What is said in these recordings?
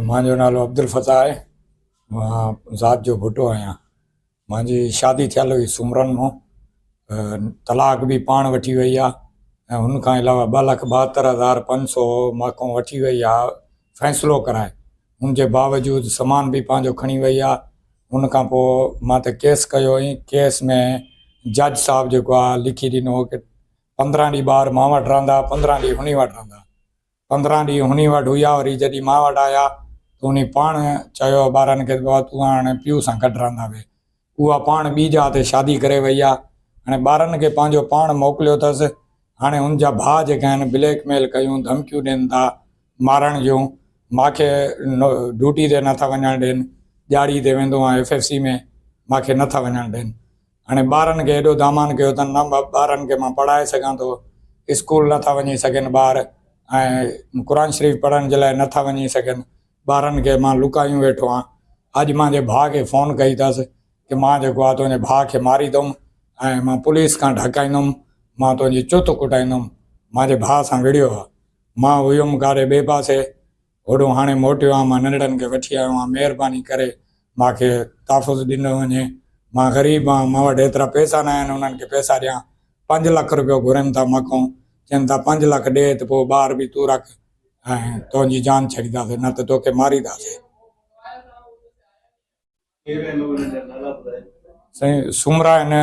मुंहिंजो नालो अब्दुल फताह आहे। मां ज़ात जो भुटो आहियां। मुंहिंजी शादी थियल हुई सुमरन मां, तलाक भी पाण वठी वई आहे ऐं हुन खां अलावा 2,72,500 माखों वठी वई आहे फ़ैसिलो कराए। हुनजे बावजूद सामान भी पंहिंजो खणी वई आहे। हुन खां पोइ मां त केस कयो हुई। केस में जज साहब जेको आहे लिखी ॾिनो कि 15 ॾींहं ॿार मां वटि रहंदा, 15 ॾींहं हुन वटि रहंदा। 15 ॾींहं हुन वटि हुआ, वरी जॾहिं मां वटि आया त उन पाण चयो ॿारनि खे तूं हाणे पीउ सां गॾु रहंदा वे। उहा पाण ॿी जाइ ते शादी करे वई आहे। हाणे ॿारनि खे पंहिंजो पाण मोकिलियो अथसि। हाणे हुनजा भाउ जेके आहिनि ब्लैकमेल कयूं, धमकियूं ॾियनि था मारण जूं। मूंखे ड्यूटी ते नथा वञणु ॾियनि, ॾियारी ते वेंदो आहियां FFC में, मूंखे नथा वञणु ॾियनि। हाणे ॿारनि खे एॾो दामान कयो अथनि, न ॿारनि खे मां पढ़ाए सघां थो, स्कूल नथा वञी सघनि ॿार, ऐं क़ुर शरीफ़ पढ़ण जे लाइ नथा वञी सघनि। ॿारनि खे मां लुकायूं वेठो आहियां। अॼु मुंहिंजे भाउ खे फ़ोन कई अथसि कि मां जेको आहे तुंहिंजे भाउ खे मारींदुमि ऐं मां पुलिस खां ढकाईंदुमि, मां तुंहिंजी चुत कुटाईंदुमि। मुंहिंजे भाउ सां विड़ियो आहे। मां हुयुमि काॾे ॿिए पासे, होॾो हाणे मोटियो आहियां। मां नंढड़नि खे वठी आयो आहियां। महिरबानी करे मूंखे तहफ़ुज़ ॾिनो वञे। मां ग़रीब आहियां, मां वटि एतिरा पैसा न आहिनि उन्हनि खे पैसा ॾियां। 5 लख रुपयो घुरनि था मूंखां, चवनि था 5 लख ॾे त पोइ ॿार बि तूं रख ऐं तुंहिंजी जान छॾींदासीं, न त तोखे मारींदासीं। साईं सुमरा आहिनि,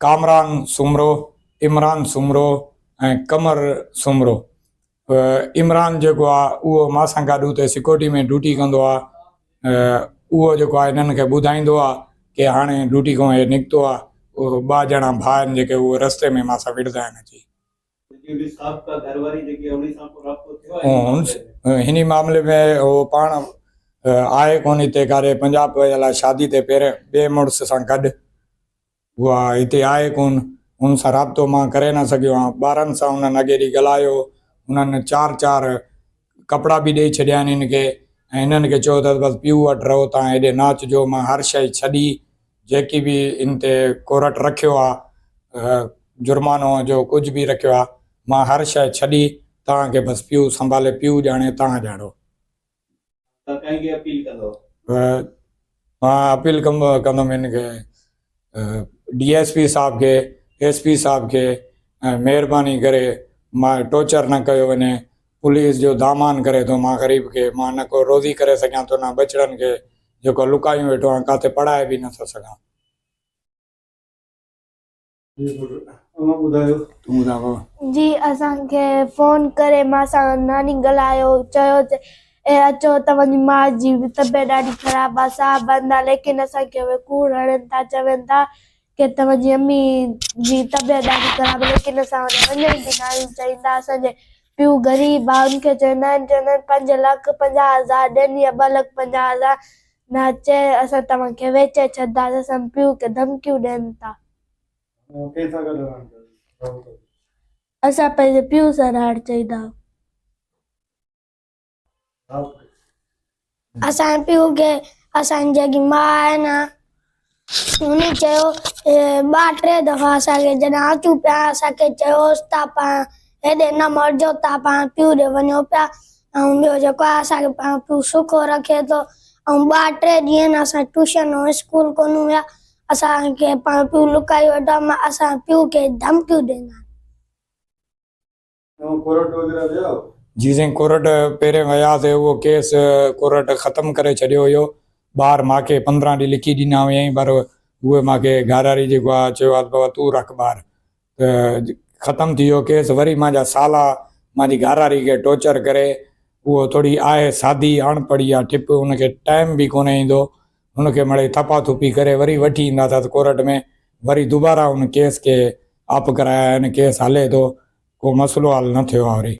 कामरान सुमरो, इमरान सुमरो ऐं कमर सुमरो। इमरान जेको आहे उहो मां सां गॾु हुते सिक्योरिटी में ड्यूटी कंदो आहे। उहो जेको आहे हिननि खे ॿुधाईंदो आहे कि हाणे ड्यूटी खां हे निकितो आहे। उहो 2 ॼणा भाउ आहिनि जेके उहो रस्ते में मां सां विढ़ंदा आहिनि अची। हिन मामले में उहो पाण आहे कोन हिते काॾे पंजाब लाइ शादी ते पहिरें ॿिए मुड़ुस सां गॾु। उहा हिते आहे कोन, हुन सां राब्तो मां करे न सघियो आहियां। ॿारनि सां हुननि अॻे ॾींहुं ॻाल्हायो, हुननि 4 कपिड़ा बि ॾेई छॾिया आहिनि हिन खे ऐं हिननि खे चयो अथसि बसि पीउ वटि रहो, तव्हां हेॾे न अचिजो। मां हर शइ छॾी, जेकी बि हिन ते कोर्ट रखियो आहे, जुर्मानो जो कुझु बि रखियो आहे, मां हर शइ छॾी। तव्हांखे बसि पीउ संभाले, पीउ ॼाणे, तव्हां ॼाणो। मां अपील कंदुमि हिन खे DSP साहब खे, SP साहब खे, ऐं महिरबानी करे मां टॉर्चर न कयो वञे। पुलिस जो दामान करे थो मां ग़रीब खे, मां न को रोज़ी करे सघां थो, न बचड़नि खे जेको लुकायूं वेठो आहियां, किथे पढ़ाए बि नथो सघां। जी असांखे फ़ोन करे मां सां नानी ॻाल्हायो, चयो अचो तव्हांजी माउ जी तबियत ॾाढी ख़राबु आहे, साह बंदि आहे, लेकिन असांखे उहे कूड़ हणनि था, चवनि था कि तव्हांजी अम्मी जी तबियत ॾाढी ख़राबु आहे, लेकिन असां वञण बि न आहियूं चाहींदा। असांजे पीउ ग़रीब आहे, उनखे चवंदा आहिनि 5,50,000 ॾियनि या 2,50,000 न अचे, असां तव्हांखे वेचे छॾंदासीं। असां पीउ खे धमकियूं ॾियनि था। असां पंहिंजे पीउ सां रहणु चाहींदा आहियूं। असांजे पीउ खे असांजी जेकी माउ आहे न, हुन चयो 2-3 दफ़ा असांखे जॾहिं अचूं पिया, असांखे चयोसि था पाण हेॾे न मरिजो, था पाण पीउ ॾे वञो पिया। ऐं ॿियो जेको आहे असांखे पाण पीउ सुखो रखे थो। ऐं 2-3 ॾींहं असां ट्यूशन ऐं स्कूल कोन विया, असांखे पाण पीउ लुकाई वेठो। असां पीउ खे धमकियूं ॾींदा। जी साईं, कोर्ट पहिरें वियासीं, उहो केस कोर्ट ख़तमु करे छॾियो हुयो। ॿार मूंखे 15 ॾींहं लिखी ॾिना हुयईं, पर उहे मूंखे घरवारी जेको आहे चयो आहे बाबा तूं रख ॿार, त ख़तमु थी वियो केस। वरी मुंहिंजा साला मुंहिंजी घरवारी खे टॉर्चर करे, उहो थोरी आहे सादी अणपढ़ी आहे टिप, हुनखे टाइम बि कोन ईंदो, हुनखे मिड़ई थपा थुपी करे वरी वठी ईंदा अथसि कोर्ट में। वरी दुबारा हुन केस खे अप कराया आहिनि, केस हले थो, को मसइलो हल न थियो आहे वरी।